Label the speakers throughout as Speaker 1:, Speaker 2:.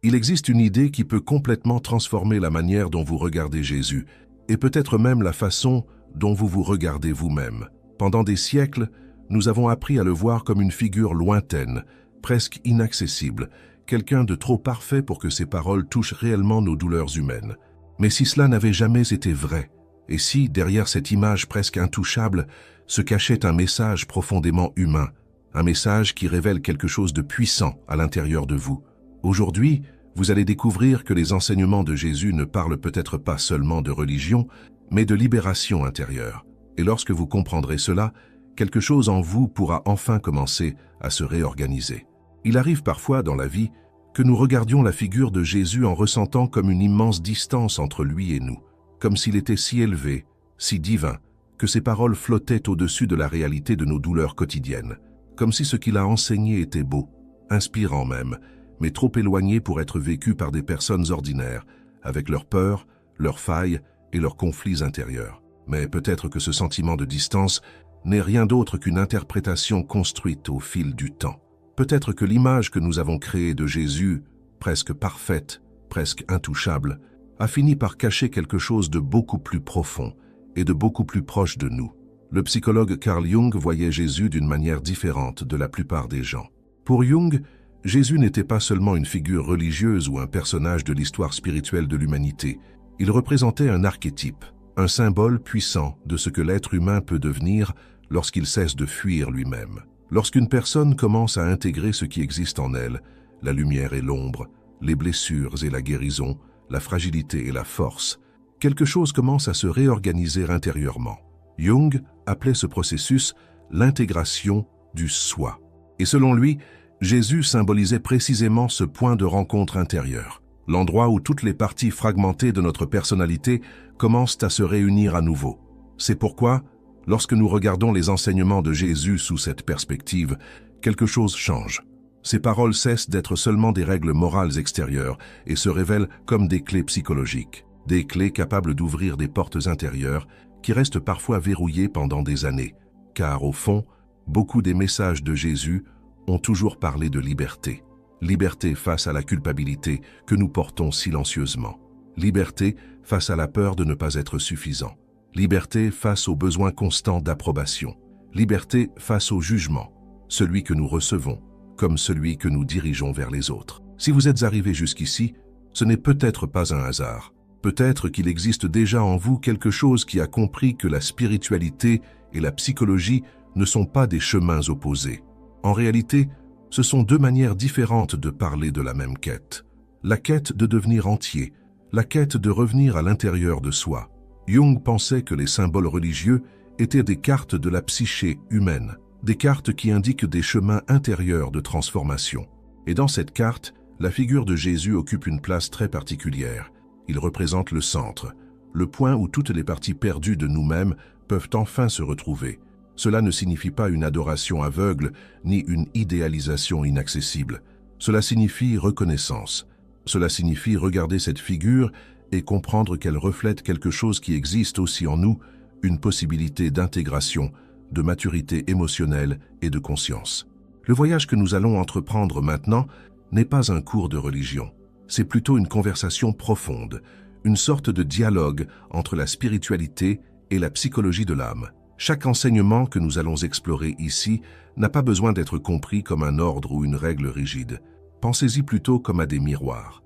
Speaker 1: Il existe une idée qui peut complètement transformer la manière dont vous regardez Jésus, et peut-être même la façon dont vous vous regardez vous-même. Pendant des siècles, nous avons appris à le voir comme une figure lointaine, presque inaccessible, quelqu'un de trop parfait pour que ses paroles touchent réellement nos douleurs humaines. Mais si cela n'avait jamais été vrai, et si, derrière cette image presque intouchable, se cachait un message profondément humain, un message qui révèle quelque chose de puissant à l'intérieur de vous. Aujourd'hui, vous allez découvrir que les enseignements de Jésus ne parlent peut-être pas seulement de religion, mais de libération intérieure. Et lorsque vous comprendrez cela, quelque chose en vous pourra enfin commencer à se réorganiser. Il arrive parfois dans la vie que nous regardions la figure de Jésus en ressentant comme une immense distance entre lui et nous, comme s'il était si élevé, si divin, que ses paroles flottaient au-dessus de la réalité de nos douleurs quotidiennes, comme si ce qu'il a enseigné était beau, inspirant même, mais trop éloigné pour être vécu par des personnes ordinaires, avec leurs peurs, leurs failles et leurs conflits intérieurs. Mais peut-être que ce sentiment de distance n'est rien d'autre qu'une interprétation construite au fil du temps. Peut-être que l'image que nous avons créée de Jésus, presque parfaite, presque intouchable, a fini par cacher quelque chose de beaucoup plus profond et de beaucoup plus proche de nous. Le psychologue Carl Jung voyait Jésus d'une manière différente de la plupart des gens. Pour Jung, Jésus n'était pas seulement une figure religieuse ou un personnage de l'histoire spirituelle de l'humanité. Il représentait un archétype, un symbole puissant de ce que l'être humain peut devenir lorsqu'il cesse de fuir lui-même. Lorsqu'une personne commence à intégrer ce qui existe en elle, la lumière et l'ombre, les blessures et la guérison, la fragilité et la force, quelque chose commence à se réorganiser intérieurement. Jung appelait ce processus l'intégration du soi. Et selon lui, Jésus symbolisait précisément ce point de rencontre intérieure, l'endroit où toutes les parties fragmentées de notre personnalité commencent à se réunir à nouveau. C'est pourquoi, lorsque nous regardons les enseignements de Jésus sous cette perspective, quelque chose change. Ces paroles cessent d'être seulement des règles morales extérieures et se révèlent comme des clés psychologiques, des clés capables d'ouvrir des portes intérieures qui restent parfois verrouillées pendant des années. Car au fond, beaucoup des messages de Jésus ont toujours parlé de liberté. Liberté face à la culpabilité que nous portons silencieusement. Liberté face à la peur de ne pas être suffisant. Liberté face au besoin constant d'approbation. Liberté face au jugement, celui que nous recevons, comme celui que nous dirigeons vers les autres. Si vous êtes arrivé jusqu'ici, ce n'est peut-être pas un hasard. Peut-être qu'il existe déjà en vous quelque chose qui a compris que la spiritualité et la psychologie ne sont pas des chemins opposés. En réalité, ce sont deux manières différentes de parler de la même quête. La quête de devenir entier, la quête de revenir à l'intérieur de soi. Jung pensait que les symboles religieux étaient des cartes de la psyché humaine, des cartes qui indiquent des chemins intérieurs de transformation. Et dans cette carte, la figure de Jésus occupe une place très particulière. Il représente le centre, le point où toutes les parties perdues de nous-mêmes peuvent enfin se retrouver. Cela ne signifie pas une adoration aveugle ni une idéalisation inaccessible. Cela signifie reconnaissance. Cela signifie regarder cette figure et comprendre qu'elle reflète quelque chose qui existe aussi en nous, une possibilité d'intégration, de maturité émotionnelle et de conscience. Le voyage que nous allons entreprendre maintenant n'est pas un cours de religion. C'est plutôt une conversation profonde, une sorte de dialogue entre la spiritualité et la psychologie de l'âme. Chaque enseignement que nous allons explorer ici n'a pas besoin d'être compris comme un ordre ou une règle rigide. Pensez-y plutôt comme à des miroirs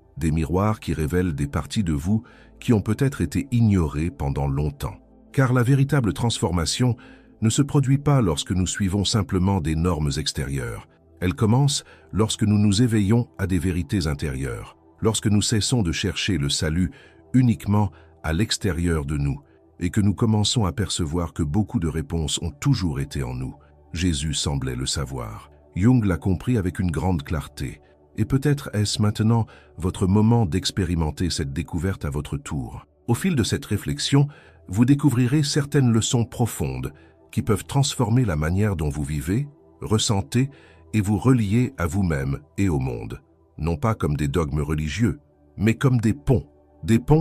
Speaker 1: qui révèlent des parties de vous qui ont peut-être été ignorées pendant longtemps. Car la véritable transformation ne se produit pas lorsque nous suivons simplement des normes extérieures. Elle commence lorsque nous nous éveillons à des vérités intérieures, lorsque nous cessons de chercher le salut uniquement à l'extérieur de nous, et que nous commençons à percevoir que beaucoup de réponses ont toujours été en nous. Jésus semblait le savoir. Jung l'a compris avec une grande clarté. Et peut-être est-ce maintenant votre moment d'expérimenter cette découverte à votre tour. Au fil de cette réflexion, vous découvrirez certaines leçons profondes qui peuvent transformer la manière dont vous vivez, ressentez et vous reliez à vous-même et au monde. Non pas comme des dogmes religieux, mais comme des ponts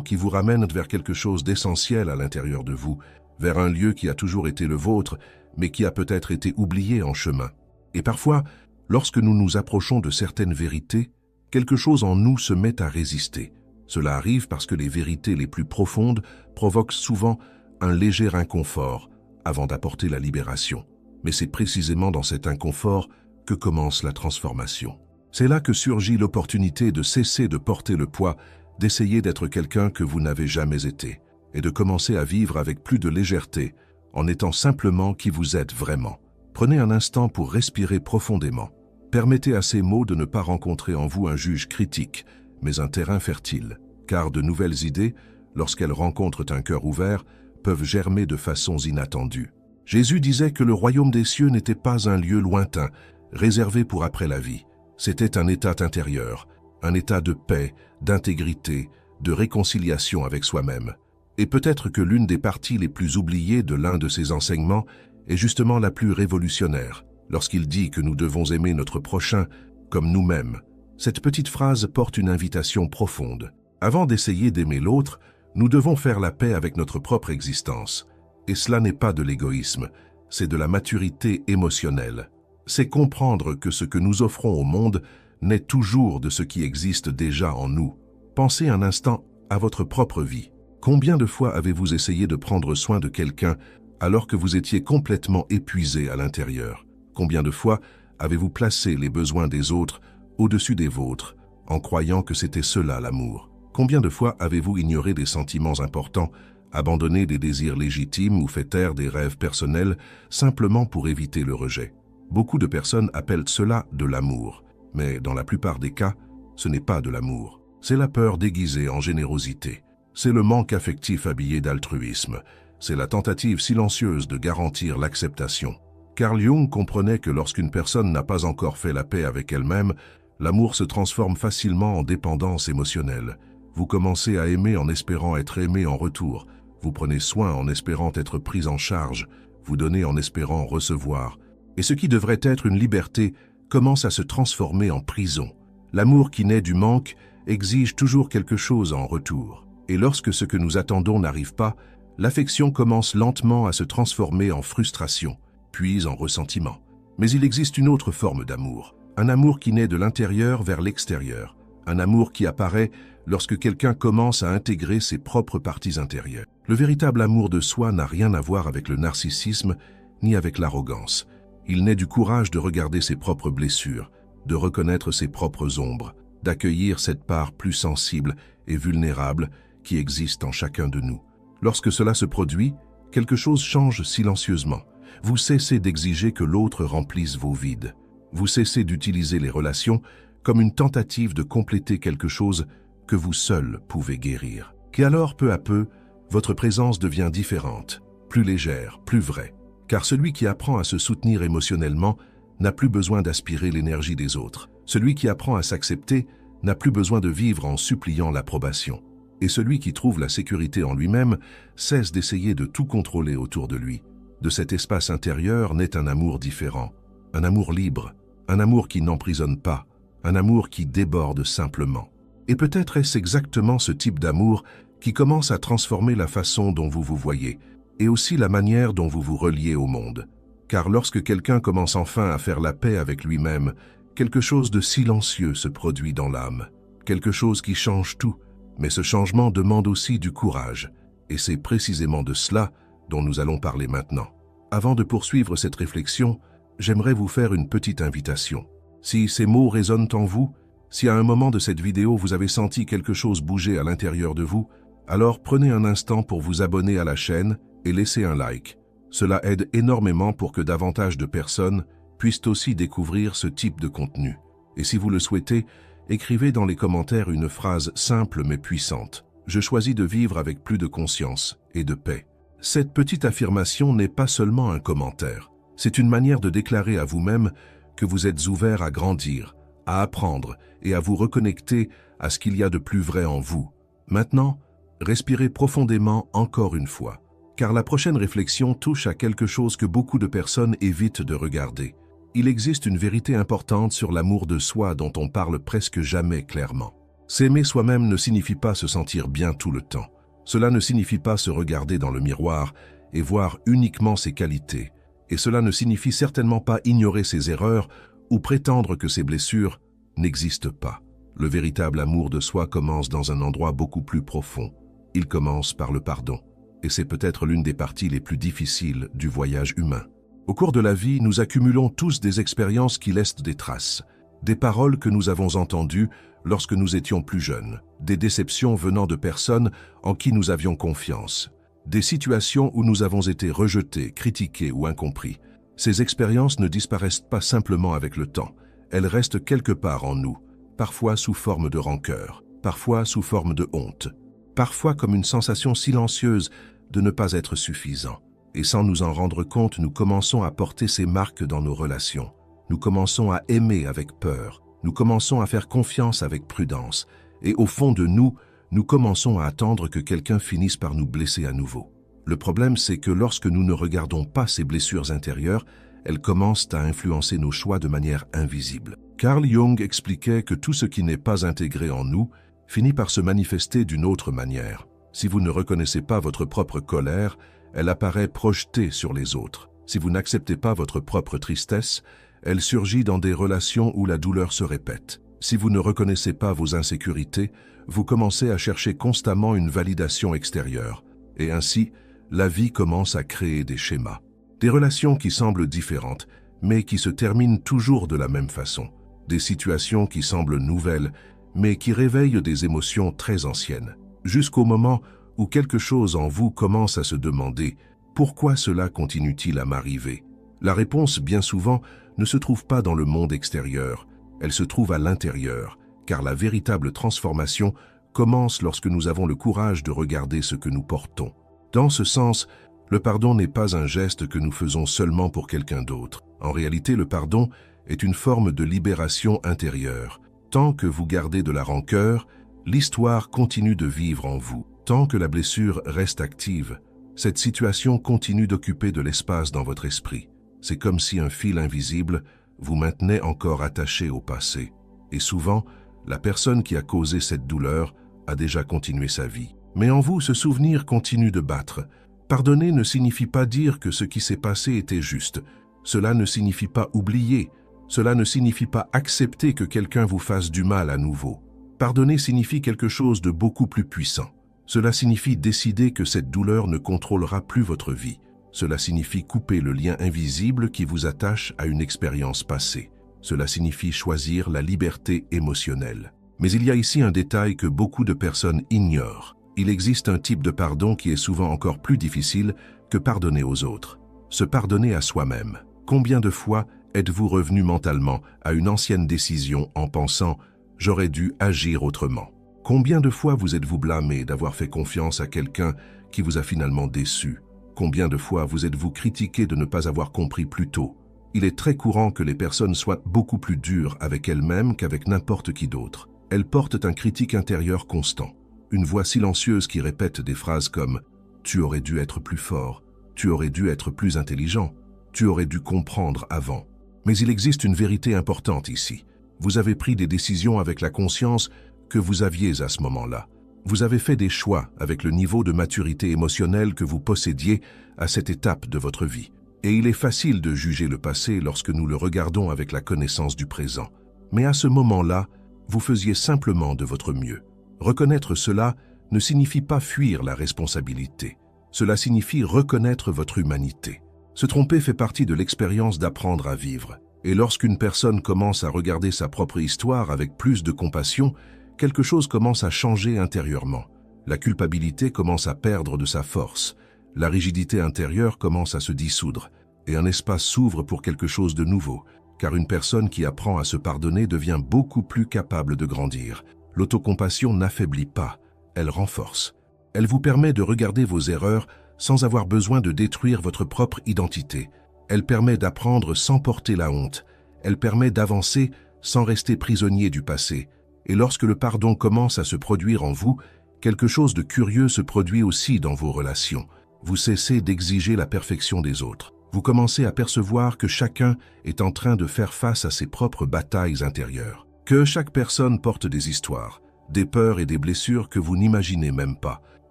Speaker 1: qui vous ramènent vers quelque chose d'essentiel à l'intérieur de vous, vers un lieu qui a toujours été le vôtre, mais qui a peut-être été oublié en chemin. Et parfois, lorsque nous nous approchons de certaines vérités, quelque chose en nous se met à résister. Cela arrive parce que les vérités les plus profondes provoquent souvent un léger inconfort avant d'apporter la libération. Mais c'est précisément dans cet inconfort que commence la transformation. C'est là que surgit l'opportunité de cesser de porter le poids, d'essayer d'être quelqu'un que vous n'avez jamais été, et de commencer à vivre avec plus de légèreté, en étant simplement qui vous êtes vraiment. Prenez un instant pour respirer profondément. Permettez à ces mots de ne pas rencontrer en vous un juge critique, mais un terrain fertile, car de nouvelles idées, lorsqu'elles rencontrent un cœur ouvert, peuvent germer de façons inattendues. Jésus disait que le royaume des cieux n'était pas un lieu lointain, réservé pour après la vie. C'était un état intérieur, un état de paix, d'intégrité, de réconciliation avec soi-même. Et peut-être que l'une des parties les plus oubliées de l'un de ses enseignements est justement la plus révolutionnaire, lorsqu'il dit que nous devons aimer notre prochain comme nous-mêmes. Cette petite phrase porte une invitation profonde. Avant d'essayer d'aimer l'autre, nous devons faire la paix avec notre propre existence. Et cela n'est pas de l'égoïsme, c'est de la maturité émotionnelle. C'est comprendre que ce que nous offrons au monde naît toujours de ce qui existe déjà en nous. Pensez un instant à votre propre vie. Combien de fois avez-vous essayé de prendre soin de quelqu'un alors que vous étiez complètement épuisé à l'intérieur? Combien de fois avez-vous placé les besoins des autres au-dessus des vôtres en croyant que c'était cela l'amour? Combien de fois avez-vous ignoré des sentiments importants, abandonné des désirs légitimes ou fait taire des rêves personnels simplement pour éviter le rejet? Beaucoup de personnes appellent cela de l'amour, mais dans la plupart des cas, ce n'est pas de l'amour. C'est la peur déguisée en générosité. C'est le manque affectif habillé d'altruisme. C'est la tentative silencieuse de garantir l'acceptation. Carl Jung comprenait que lorsqu'une personne n'a pas encore fait la paix avec elle-même, l'amour se transforme facilement en dépendance émotionnelle. Vous commencez à aimer en espérant être aimé en retour. Vous prenez soin en espérant être pris en charge. Vous donnez en espérant recevoir. Et ce qui devrait être une liberté commence à se transformer en prison. L'amour qui naît du manque exige toujours quelque chose en retour. Et lorsque ce que nous attendons n'arrive pas, l'affection commence lentement à se transformer en frustration, puis en ressentiment. Mais il existe une autre forme d'amour. Un amour qui naît de l'intérieur vers l'extérieur. Un amour qui apparaît lorsque quelqu'un commence à intégrer ses propres parties intérieures. Le véritable amour de soi n'a rien à voir avec le narcissisme ni avec l'arrogance. Il naît du courage de regarder ses propres blessures, de reconnaître ses propres ombres, d'accueillir cette part plus sensible et vulnérable qui existe en chacun de nous. Lorsque cela se produit, quelque chose change silencieusement. Vous cessez d'exiger que l'autre remplisse vos vides. Vous cessez d'utiliser les relations comme une tentative de compléter quelque chose que vous seul pouvez guérir. Et alors, peu à peu, votre présence devient différente, plus légère, plus vraie. Car celui qui apprend à se soutenir émotionnellement n'a plus besoin d'aspirer l'énergie des autres. Celui qui apprend à s'accepter n'a plus besoin de vivre en suppliant l'approbation. Et celui qui trouve la sécurité en lui-même cesse d'essayer de tout contrôler autour de lui. De cet espace intérieur naît un amour différent, un amour libre, un amour qui n'emprisonne pas, un amour qui déborde simplement. Et peut-être est-ce exactement ce type d'amour qui commence à transformer la façon dont vous vous voyez, et aussi la manière dont vous vous reliez au monde. Car lorsque quelqu'un commence enfin à faire la paix avec lui-même, quelque chose de silencieux se produit dans l'âme, quelque chose qui change tout, mais ce changement demande aussi du courage, et c'est précisément de cela dont nous allons parler maintenant. Avant de poursuivre cette réflexion, j'aimerais vous faire une petite invitation. Si ces mots résonnent en vous, si à un moment de cette vidéo vous avez senti quelque chose bouger à l'intérieur de vous, alors prenez un instant pour vous abonner à la chaîne et laissez un like. Cela aide énormément pour que davantage de personnes puissent aussi découvrir ce type de contenu. Et si vous le souhaitez, écrivez dans les commentaires une phrase simple mais puissante. Je choisis de vivre avec plus de conscience et de paix. Cette petite affirmation n'est pas seulement un commentaire. C'est une manière de déclarer à vous-même que vous êtes ouvert à grandir, à apprendre et à vous reconnecter à ce qu'il y a de plus vrai en vous. Maintenant, respirez profondément encore une fois, car la prochaine réflexion touche à quelque chose que beaucoup de personnes évitent de regarder. Il existe une vérité importante sur l'amour de soi dont on parle presque jamais clairement. S'aimer soi-même ne signifie pas se sentir bien tout le temps. Cela ne signifie pas se regarder dans le miroir et voir uniquement ses qualités. Et cela ne signifie certainement pas ignorer ses erreurs ou prétendre que ses blessures n'existent pas. Le véritable amour de soi commence dans un endroit beaucoup plus profond. Il commence par le pardon. Et c'est peut-être l'une des parties les plus difficiles du voyage humain. Au cours de la vie, nous accumulons tous des expériences qui laissent des traces. Des paroles que nous avons entendues lorsque nous étions plus jeunes. Des déceptions venant de personnes en qui nous avions confiance. Des situations où nous avons été rejetés, critiqués ou incompris. Ces expériences ne disparaissent pas simplement avec le temps. Elles restent quelque part en nous, parfois sous forme de rancœur, parfois sous forme de honte, parfois comme une sensation silencieuse de ne pas être suffisant. Et sans nous en rendre compte, nous commençons à porter ces marques dans nos relations. Nous commençons à aimer avec peur. Nous commençons à faire confiance avec prudence. Et au fond de nous, nous commençons à attendre que quelqu'un finisse par nous blesser à nouveau. Le problème, c'est que lorsque nous ne regardons pas ces blessures intérieures, elles commencent à influencer nos choix de manière invisible. Carl Jung expliquait que tout ce qui n'est pas intégré en nous finit par se manifester d'une autre manière. Si vous ne reconnaissez pas votre propre colère, elle apparaît projetée sur les autres. Si vous n'acceptez pas votre propre tristesse, elle surgit dans des relations où la douleur se répète. Si vous ne reconnaissez pas vos insécurités, vous commencez à chercher constamment une validation extérieure. Et ainsi, la vie commence à créer des schémas. Des relations qui semblent différentes, mais qui se terminent toujours de la même façon. Des situations qui semblent nouvelles, mais qui réveillent des émotions très anciennes. Jusqu'au moment où quelque chose en vous commence à se demander « Pourquoi cela continue-t-il à m'arriver ?» La réponse, bien souvent, ne se trouve pas dans le monde extérieur, elle se trouve à l'intérieur, car la véritable transformation commence lorsque nous avons le courage de regarder ce que nous portons. Dans ce sens, le pardon n'est pas un geste que nous faisons seulement pour quelqu'un d'autre. En réalité, le pardon est une forme de libération intérieure. Tant que vous gardez de la rancœur, l'histoire continue de vivre en vous. Tant que la blessure reste active, cette situation continue d'occuper de l'espace dans votre esprit. C'est comme si un fil invisible vous maintenait encore attaché au passé. Et souvent, la personne qui a causé cette douleur a déjà continué sa vie. Mais en vous, ce souvenir continue de battre. Pardonner ne signifie pas dire que ce qui s'est passé était juste. Cela ne signifie pas oublier. Cela ne signifie pas accepter que quelqu'un vous fasse du mal à nouveau. Pardonner signifie quelque chose de beaucoup plus puissant. Cela signifie décider que cette douleur ne contrôlera plus votre vie. Cela signifie couper le lien invisible qui vous attache à une expérience passée. Cela signifie choisir la liberté émotionnelle. Mais il y a ici un détail que beaucoup de personnes ignorent. Il existe un type de pardon qui est souvent encore plus difficile que pardonner aux autres. Se pardonner à soi-même. Combien de fois êtes-vous revenu mentalement à une ancienne décision en pensant « j'aurais dû agir autrement ». Combien de fois vous êtes-vous blâmé d'avoir fait confiance à quelqu'un qui vous a finalement déçu? Combien de fois vous êtes-vous critiqué de ne pas avoir compris plus tôt? Il est très courant que les personnes soient beaucoup plus dures avec elles-mêmes qu'avec n'importe qui d'autre. Elles portent un critique intérieur constant, une voix silencieuse qui répète des phrases comme « tu aurais dû être plus fort »,« tu aurais dû être plus intelligent »,« tu aurais dû comprendre avant ». Mais il existe une vérité importante ici. Vous avez pris des décisions avec la conscience que vous aviez à ce moment-là. Vous avez fait des choix avec le niveau de maturité émotionnelle que vous possédiez à cette étape de votre vie. Et il est facile de juger le passé lorsque nous le regardons avec la connaissance du présent. Mais à ce moment-là, vous faisiez simplement de votre mieux. Reconnaître cela ne signifie pas fuir la responsabilité. Cela signifie reconnaître votre humanité. Se tromper fait partie de l'expérience d'apprendre à vivre. Et lorsqu'une personne commence à regarder sa propre histoire avec plus de compassion, quelque chose commence à changer intérieurement. La culpabilité commence à perdre de sa force. La rigidité intérieure commence à se dissoudre. Et un espace s'ouvre pour quelque chose de nouveau. Car une personne qui apprend à se pardonner devient beaucoup plus capable de grandir. L'autocompassion n'affaiblit pas, elle renforce. Elle vous permet de regarder vos erreurs sans avoir besoin de détruire votre propre identité. Elle permet d'apprendre sans porter la honte. Elle permet d'avancer sans rester prisonnier du passé. Et lorsque le pardon commence à se produire en vous, quelque chose de curieux se produit aussi dans vos relations. Vous cessez d'exiger la perfection des autres. Vous commencez à percevoir que chacun est en train de faire face à ses propres batailles intérieures. Que chaque personne porte des histoires, des peurs et des blessures que vous n'imaginez même pas.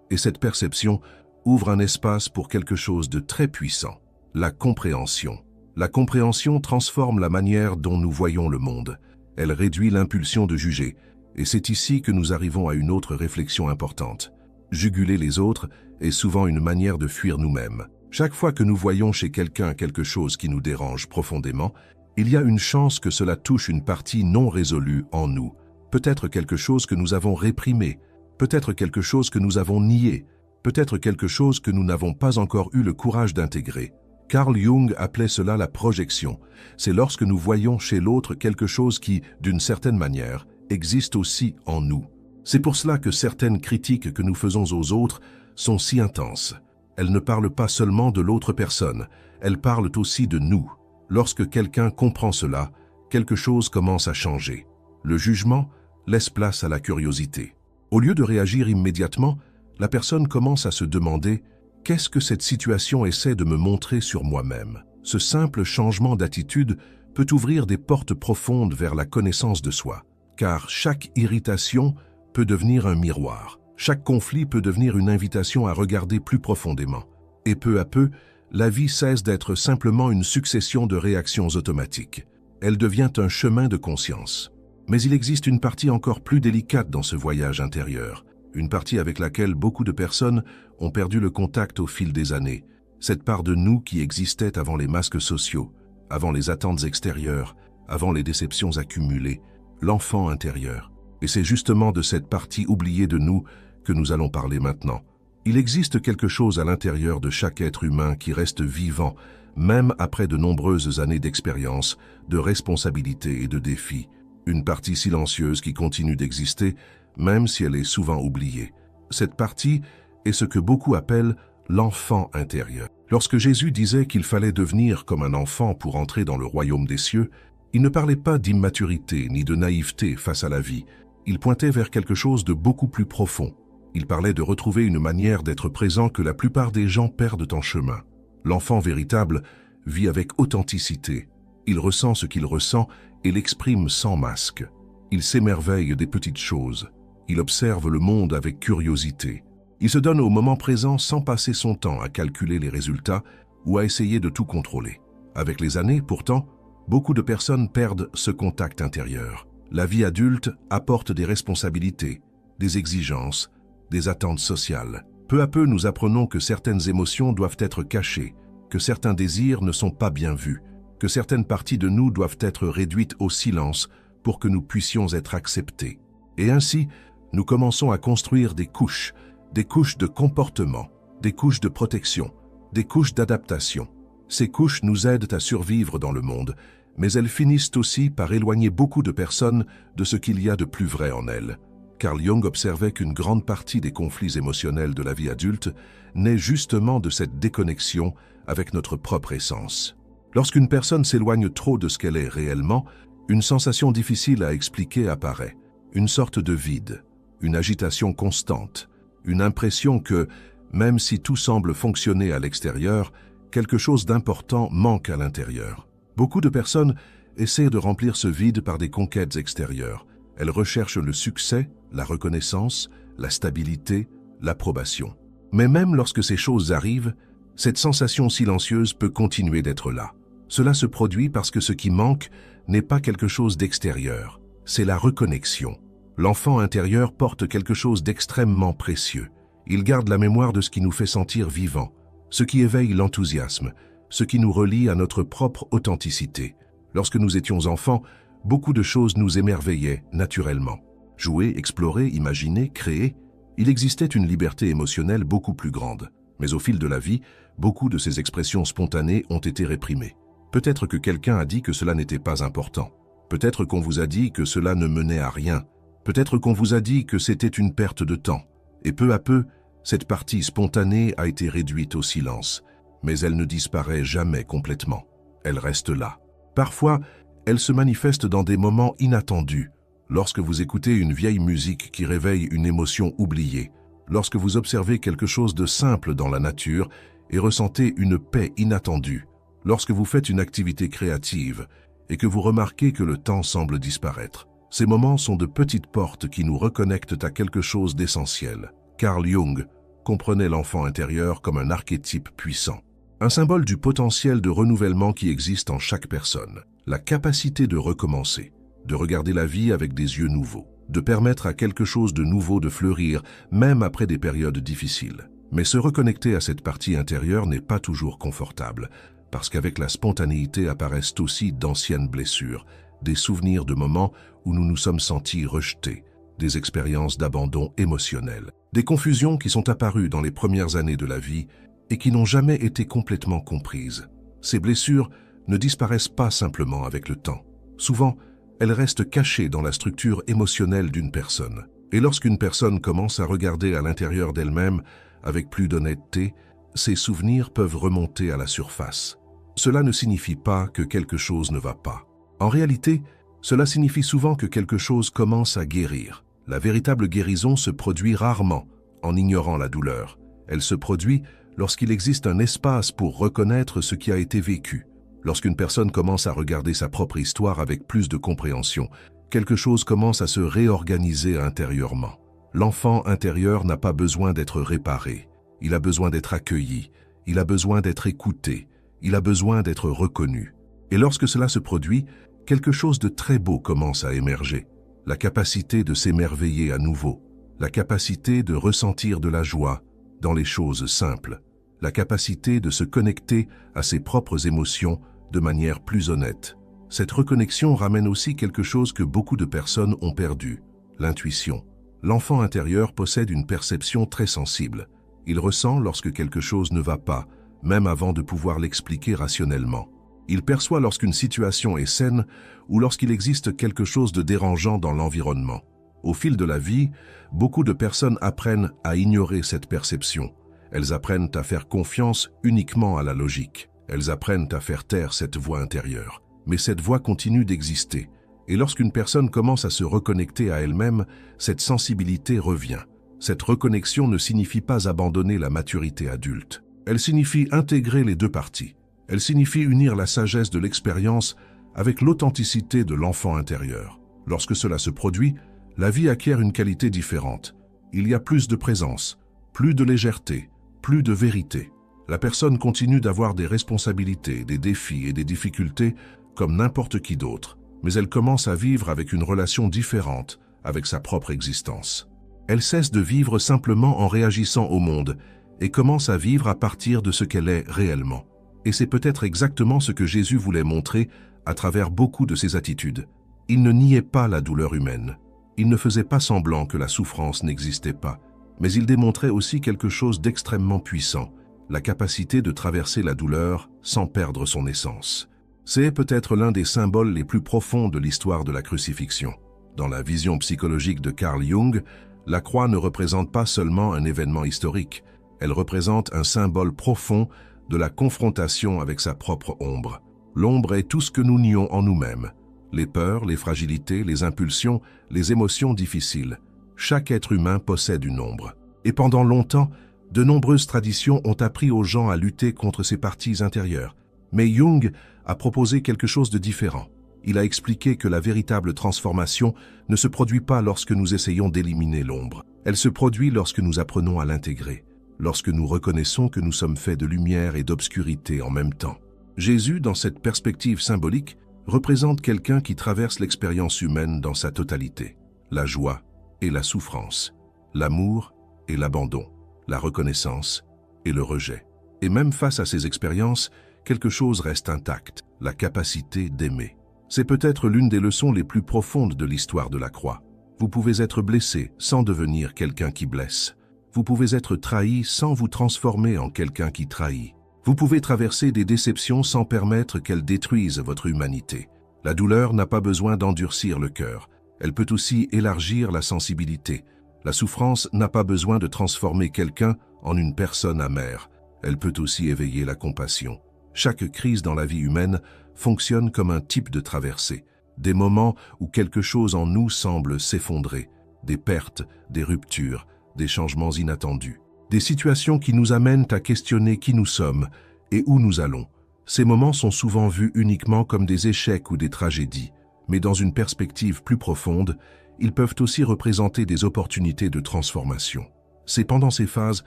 Speaker 1: Et cette perception ouvre un espace pour quelque chose de très puissant, la compréhension. La compréhension transforme la manière dont nous voyons le monde. Elle réduit l'impulsion de juger Et c'est ici que nous arrivons à une autre réflexion importante. Juguler les autres est souvent une manière de fuir nous-mêmes. Chaque fois que nous voyons chez quelqu'un quelque chose qui nous dérange profondément, il y a une chance que cela touche une partie non résolue en nous. Peut-être quelque chose que nous avons réprimé, peut-être quelque chose que nous avons nié, peut-être quelque chose que nous n'avons pas encore eu le courage d'intégrer. Carl Jung appelait cela la projection. C'est lorsque nous voyons chez l'autre quelque chose qui, d'une certaine manière, existe aussi en nous. C'est pour cela que certaines critiques que nous faisons aux autres sont si intenses. Elles ne parlent pas seulement de l'autre personne, elles parlent aussi de nous. Lorsque quelqu'un comprend cela, quelque chose commence à changer. Le jugement laisse place à la curiosité. Au lieu de réagir immédiatement, la personne commence à se demander « Qu'est-ce que cette situation essaie de me montrer sur moi-même » Ce simple changement d'attitude peut ouvrir des portes profondes vers la connaissance de soi, car chaque irritation peut devenir un miroir. Chaque conflit peut devenir une invitation à regarder plus profondément. Et peu à peu, la vie cesse d'être simplement une succession de réactions automatiques. Elle devient un chemin de conscience. Mais il existe une partie encore plus délicate dans ce voyage intérieur, une partie avec laquelle beaucoup de personnes ont perdu le contact au fil des années. Cette part de nous qui existait avant les masques sociaux, avant les attentes extérieures, avant les déceptions accumulées, l'enfant intérieur. Et c'est justement de cette partie oubliée de nous que nous allons parler maintenant. Il existe quelque chose à l'intérieur de chaque être humain qui reste vivant, même après de nombreuses années d'expérience, de responsabilités et de défis. Une partie silencieuse qui continue d'exister, même si elle est souvent oubliée. Cette partie est ce que beaucoup appellent l'enfant intérieur. Lorsque Jésus disait qu'il fallait devenir comme un enfant pour entrer dans le royaume des cieux, il ne parlait pas d'immaturité ni de naïveté face à la vie. Il pointait vers quelque chose de beaucoup plus profond. Il parlait de retrouver une manière d'être présent que la plupart des gens perdent en chemin. L'enfant véritable vit avec authenticité. Il ressent ce qu'il ressent et l'exprime sans masque. Il s'émerveille des petites choses. Il observe le monde avec curiosité. Il se donne au moment présent sans passer son temps à calculer les résultats ou à essayer de tout contrôler. Avec les années, pourtant, beaucoup de personnes perdent ce contact intérieur. La vie adulte apporte des responsabilités, des exigences, des attentes sociales. Peu à peu, nous apprenons que certaines émotions doivent être cachées, que certains désirs ne sont pas bien vus, que certaines parties de nous doivent être réduites au silence pour que nous puissions être acceptés. Et ainsi, nous commençons à construire des couches de comportement, des couches de protection, des couches d'adaptation. Ces couches nous aident à survivre dans le monde, mais elles finissent aussi par éloigner beaucoup de personnes de ce qu'il y a de plus vrai en elles. Carl Jung observait qu'une grande partie des conflits émotionnels de la vie adulte naît justement de cette déconnexion avec notre propre essence. Lorsqu'une personne s'éloigne trop de ce qu'elle est réellement, une sensation difficile à expliquer apparaît, une sorte de vide, une agitation constante, une impression que, même si tout semble fonctionner à l'extérieur, quelque chose d'important manque à l'intérieur. Beaucoup de personnes essaient de remplir ce vide par des conquêtes extérieures. Elles recherchent le succès, la reconnaissance, la stabilité, l'approbation. Mais même lorsque ces choses arrivent, cette sensation silencieuse peut continuer d'être là. Cela se produit parce que ce qui manque n'est pas quelque chose d'extérieur, c'est la reconnexion. L'enfant intérieur porte quelque chose d'extrêmement précieux. Il garde la mémoire de ce qui nous fait sentir vivants, ce qui éveille l'enthousiasme, ce qui nous relie à notre propre authenticité. Lorsque nous étions enfants, beaucoup de choses nous émerveillaient naturellement. Jouer, explorer, imaginer, créer, il existait une liberté émotionnelle beaucoup plus grande. Mais au fil de la vie, beaucoup de ces expressions spontanées ont été réprimées. Peut-être que quelqu'un a dit que cela n'était pas important. Peut-être qu'on vous a dit que cela ne menait à rien. Peut-être qu'on vous a dit que c'était une perte de temps. Et peu à peu, cette partie spontanée a été réduite au silence. Mais elle ne disparaît jamais complètement. Elle reste là. Parfois, elle se manifeste dans des moments inattendus. Lorsque vous écoutez une vieille musique qui réveille une émotion oubliée, lorsque vous observez quelque chose de simple dans la nature et ressentez une paix inattendue, lorsque vous faites une activité créative et que vous remarquez que le temps semble disparaître. Ces moments sont de petites portes qui nous reconnectent à quelque chose d'essentiel. Carl Jung comprenait l'enfant intérieur comme un archétype puissant, un symbole du potentiel de renouvellement qui existe en chaque personne, la capacité de recommencer, de regarder la vie avec des yeux nouveaux. de permettre à quelque chose de nouveau de fleurir, même après des périodes difficiles. Mais se reconnecter à cette partie intérieure n'est pas toujours confortable, parce qu'avec la spontanéité apparaissent aussi d'anciennes blessures, des souvenirs de moments où nous nous sommes sentis rejetés, des expériences d'abandon émotionnel, des confusions qui sont apparues dans les premières années de la vie et qui n'ont jamais été complètement comprises. Ces blessures ne disparaissent pas simplement avec le temps. Souvent, elles restent cachées dans la structure émotionnelle d'une personne. Et lorsqu'une personne commence à regarder à l'intérieur d'elle-même avec plus d'honnêteté, ces souvenirs peuvent remonter à la surface. Cela ne signifie pas que quelque chose ne va pas. En réalité, cela signifie souvent que quelque chose commence à guérir. La véritable guérison se produit rarement en ignorant la douleur. Elle se produit lorsqu'il existe un espace pour reconnaître ce qui a été vécu. Lorsqu'une personne commence à regarder sa propre histoire avec plus de compréhension, quelque chose commence à se réorganiser intérieurement. L'enfant intérieur n'a pas besoin d'être réparé. Il a besoin d'être accueilli. Il a besoin d'être écouté. Il a besoin d'être reconnu. Et lorsque cela se produit, quelque chose de très beau commence à émerger. La capacité de s'émerveiller à nouveau. La capacité de ressentir de la joie dans les choses simples. La capacité de se connecter à ses propres émotions de manière plus honnête. Cette reconnexion ramène aussi quelque chose que beaucoup de personnes ont perdu, l'intuition. L'enfant intérieur possède une perception très sensible. Il ressent lorsque quelque chose ne va pas, même avant de pouvoir l'expliquer rationnellement. Il perçoit lorsqu'une situation est saine ou lorsqu'il existe quelque chose de dérangeant dans l'environnement. Au fil de la vie, beaucoup de personnes apprennent à ignorer cette perception. Elles apprennent à faire confiance uniquement à la logique. Elles apprennent à faire taire cette voix intérieure. Mais cette voix continue d'exister. Et lorsqu'une personne commence à se reconnecter à elle-même, cette sensibilité revient. Cette reconnexion ne signifie pas abandonner la maturité adulte. Elle signifie intégrer les deux parties. Elle signifie unir la sagesse de l'expérience avec l'authenticité de l'enfant intérieur. Lorsque cela se produit, la vie acquiert une qualité différente. Il y a plus de présence, plus de légèreté, plus de vérité. La personne continue d'avoir des responsabilités, des défis et des difficultés comme n'importe qui d'autre, mais elle commence à vivre avec une relation différente avec sa propre existence. Elle cesse de vivre simplement en réagissant au monde et commence à vivre à partir de ce qu'elle est réellement. Et c'est peut-être exactement ce que Jésus voulait montrer à travers beaucoup de ses attitudes. Il ne niait pas la douleur humaine. Il ne faisait pas semblant que la souffrance n'existait pas. Mais il démontrait aussi quelque chose d'extrêmement puissant, la capacité de traverser la douleur sans perdre son essence. C'est peut-être l'un des symboles les plus profonds de l'histoire de la crucifixion. Dans la vision psychologique de Carl Jung, la croix ne représente pas seulement un événement historique, elle représente un symbole profond de la confrontation avec sa propre ombre. L'ombre est tout ce que nous nions en nous-mêmes. Les peurs, les fragilités, les impulsions, les émotions difficiles. Chaque être humain possède une ombre. Et pendant longtemps, de nombreuses traditions ont appris aux gens à lutter contre ces parties intérieures. Mais Jung a proposé quelque chose de différent. Il a expliqué que la véritable transformation ne se produit pas lorsque nous essayons d'éliminer l'ombre. Elle se produit lorsque nous apprenons à l'intégrer, lorsque nous reconnaissons que nous sommes faits de lumière et d'obscurité en même temps. Jésus, dans cette perspective symbolique, représente quelqu'un qui traverse l'expérience humaine dans sa totalité. La joie et la souffrance, l'amour et l'abandon, la reconnaissance et le rejet. Et même face à ces expériences, quelque chose reste intact, la capacité d'aimer. C'est peut-être l'une des leçons les plus profondes de l'histoire de la croix. Vous pouvez être blessé sans devenir quelqu'un qui blesse. Vous pouvez être trahi sans vous transformer en quelqu'un qui trahit. Vous pouvez traverser des déceptions sans permettre qu'elles détruisent votre humanité. La douleur n'a pas besoin d'endurcir le cœur. Elle peut aussi élargir la sensibilité. La souffrance n'a pas besoin de transformer quelqu'un en une personne amère. Elle peut aussi éveiller la compassion. Chaque crise dans la vie humaine fonctionne comme un type de traversée. Des moments où quelque chose en nous semble s'effondrer. Des pertes, des ruptures, des changements inattendus. Des situations qui nous amènent à questionner qui nous sommes et où nous allons. Ces moments sont souvent vus uniquement comme des échecs ou des tragédies, mais dans une perspective plus profonde, ils peuvent aussi représenter des opportunités de transformation. C'est pendant ces phases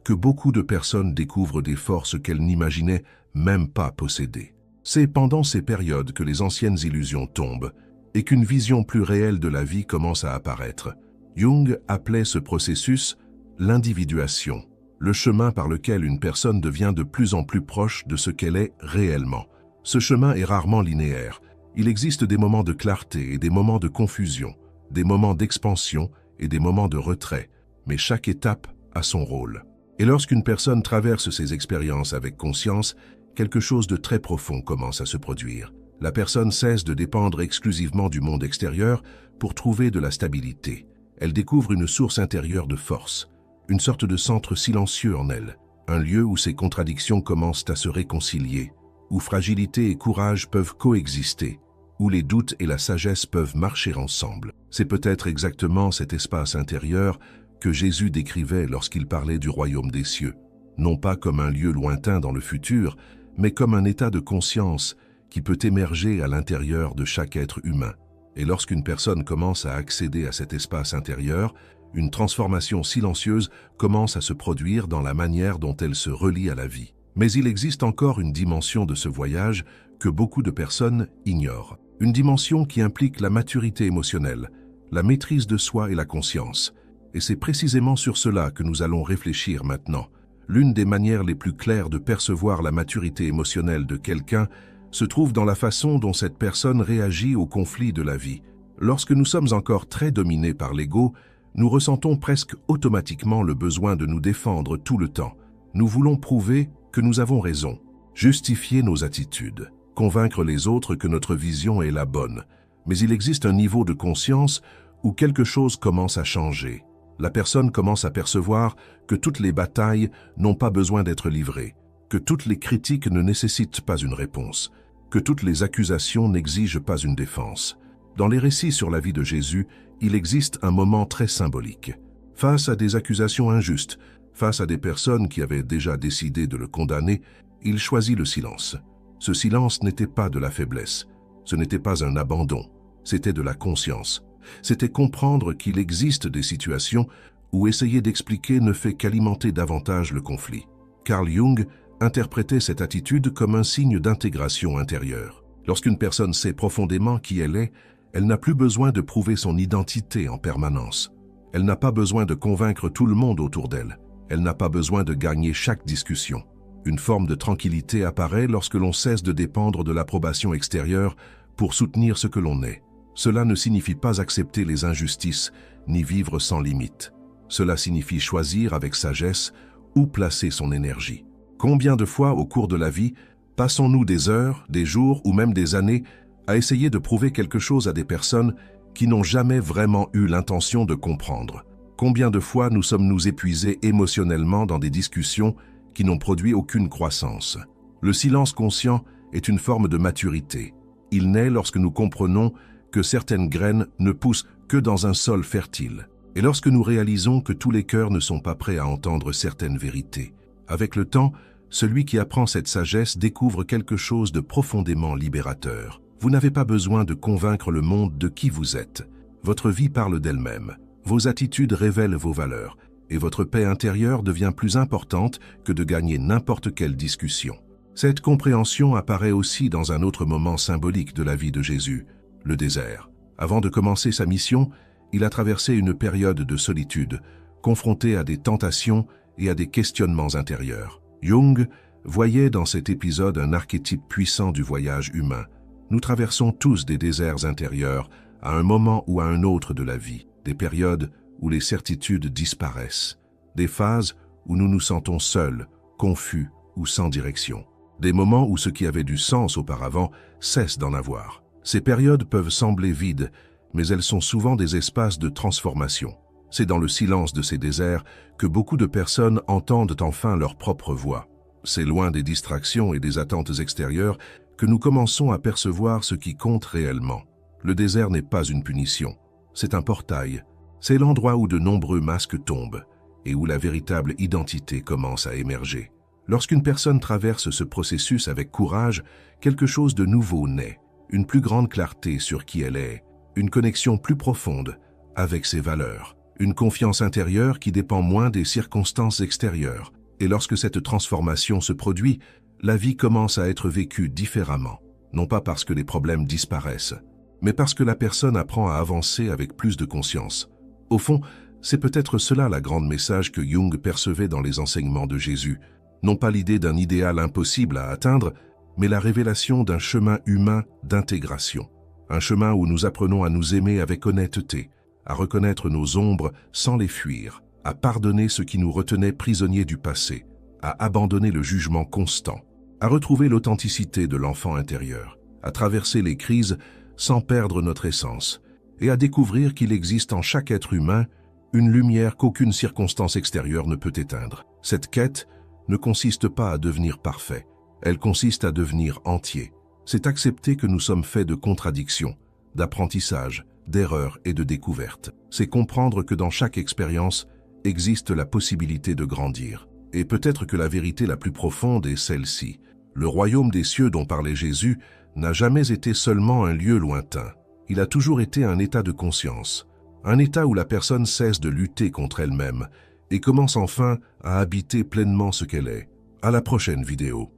Speaker 1: que beaucoup de personnes découvrent des forces qu'elles n'imaginaient même pas posséder. C'est pendant ces périodes que les anciennes illusions tombent et qu'une vision plus réelle de la vie commence à apparaître. Jung appelait ce processus l'individuation, le chemin par lequel une personne devient de plus en plus proche de ce qu'elle est réellement. Ce chemin est rarement linéaire. Il existe des moments de clarté et des moments de confusion, des moments d'expansion et des moments de retrait, mais chaque étape a son rôle. Et lorsqu'une personne traverse ces expériences avec conscience, quelque chose de très profond commence à se produire. La personne cesse de dépendre exclusivement du monde extérieur pour trouver de la stabilité. Elle découvre une source intérieure de force, une sorte de centre silencieux en elle, un lieu où ses contradictions commencent à se réconcilier, où fragilité et courage peuvent coexister, où les doutes et la sagesse peuvent marcher ensemble. C'est peut-être exactement cet espace intérieur que Jésus décrivait lorsqu'il parlait du royaume des cieux, non pas comme un lieu lointain dans le futur, mais comme un état de conscience qui peut émerger à l'intérieur de chaque être humain. Et lorsqu'une personne commence à accéder à cet espace intérieur, une transformation silencieuse commence à se produire dans la manière dont elle se relie à la vie. Mais il existe encore une dimension de ce voyage que beaucoup de personnes ignorent. Une dimension qui implique la maturité émotionnelle, la maîtrise de soi et la conscience. Et c'est précisément sur cela que nous allons réfléchir maintenant. L'une des manières les plus claires de percevoir la maturité émotionnelle de quelqu'un se trouve dans la façon dont cette personne réagit aux conflits de la vie. Lorsque nous sommes encore très dominés par l'ego, nous ressentons presque automatiquement le besoin de nous défendre tout le temps. Nous voulons prouver que nous avons raison, justifier nos attitudes, convaincre les autres que notre vision est la bonne. Mais il existe un niveau de conscience où quelque chose commence à changer. La personne commence à percevoir que toutes les batailles n'ont pas besoin d'être livrées, que toutes les critiques ne nécessitent pas une réponse, que toutes les accusations n'exigent pas une défense. Dans les récits sur la vie de Jésus, il existe un moment très symbolique. Face à des accusations injustes, face à des personnes qui avaient déjà décidé de le condamner, il choisit le silence. Ce silence n'était pas de la faiblesse, ce n'était pas un abandon, c'était de la conscience. C'était comprendre qu'il existe des situations où essayer d'expliquer ne fait qu'alimenter davantage le conflit. Carl Jung interprétait cette attitude comme un signe d'intégration intérieure. Lorsqu'une personne sait profondément qui elle est, elle n'a plus besoin de prouver son identité en permanence. Elle n'a pas besoin de convaincre tout le monde autour d'elle. Elle n'a pas besoin de gagner chaque discussion. Une forme de tranquillité apparaît lorsque l'on cesse de dépendre de l'approbation extérieure pour soutenir ce que l'on est. Cela ne signifie pas accepter les injustices, ni vivre sans limite. Cela signifie choisir avec sagesse où placer son énergie. Combien de fois au cours de la vie passons-nous des heures, des jours ou même des années à essayer de prouver quelque chose à des personnes qui n'ont jamais vraiment eu l'intention de comprendre? Combien de fois nous sommes-nous épuisés émotionnellement dans des discussions qui n'ont produit aucune croissance? Le silence conscient est une forme de maturité. Il naît lorsque nous comprenons que certaines graines ne poussent que dans un sol fertile, et lorsque nous réalisons que tous les cœurs ne sont pas prêts à entendre certaines vérités. Avec le temps, celui qui apprend cette sagesse découvre quelque chose de profondément libérateur. Vous n'avez pas besoin de convaincre le monde de qui vous êtes. Votre vie parle d'elle-même. Vos attitudes révèlent vos valeurs, et votre paix intérieure devient plus importante que de gagner n'importe quelle discussion. Cette compréhension apparaît aussi dans un autre moment symbolique de la vie de Jésus, le désert. Avant de commencer sa mission, il a traversé une période de solitude, confronté à des tentations et à des questionnements intérieurs. Jung voyait dans cet épisode un archétype puissant du voyage humain. Nous traversons tous des déserts intérieurs à un moment ou à un autre de la vie, des périodes où les certitudes disparaissent, des phases où nous nous sentons seuls, confus ou sans direction, des moments où ce qui avait du sens auparavant cesse d'en avoir. Ces périodes peuvent sembler vides, mais elles sont souvent des espaces de transformation. C'est dans le silence de ces déserts que beaucoup de personnes entendent enfin leur propre voix. C'est loin des distractions et des attentes extérieures que nous commençons à percevoir ce qui compte réellement. Le désert n'est pas une punition, c'est un portail. C'est l'endroit où de nombreux masques tombent et où la véritable identité commence à émerger. Lorsqu'une personne traverse ce processus avec courage, quelque chose de nouveau naît. Une plus grande clarté sur qui elle est, une connexion plus profonde avec ses valeurs, une confiance intérieure qui dépend moins des circonstances extérieures. Et lorsque cette transformation se produit, la vie commence à être vécue différemment, non pas parce que les problèmes disparaissent, mais parce que la personne apprend à avancer avec plus de conscience. Au fond, c'est peut-être cela la grande message que Jung percevait dans les enseignements de Jésus. Non pas l'idée d'un idéal impossible à atteindre, mais la révélation d'un chemin humain d'intégration. Un chemin où nous apprenons à nous aimer avec honnêteté, à reconnaître nos ombres sans les fuir, à pardonner ce qui nous retenait prisonniers du passé, à abandonner le jugement constant, à retrouver l'authenticité de l'enfant intérieur, à traverser les crises sans perdre notre essence, et à découvrir qu'il existe en chaque être humain une lumière qu'aucune circonstance extérieure ne peut éteindre. Cette quête ne consiste pas à devenir parfait, elle consiste à devenir entier. C'est accepter que nous sommes faits de contradictions, d'apprentissage, d'erreurs et de découvertes. C'est comprendre que dans chaque expérience existe la possibilité de grandir. Et peut-être que la vérité la plus profonde est celle-ci. Le royaume des cieux dont parlait Jésus n'a jamais été seulement un lieu lointain. Il a toujours été un état de conscience, un état où la personne cesse de lutter contre elle-même et commence enfin à habiter pleinement ce qu'elle est. À la prochaine vidéo.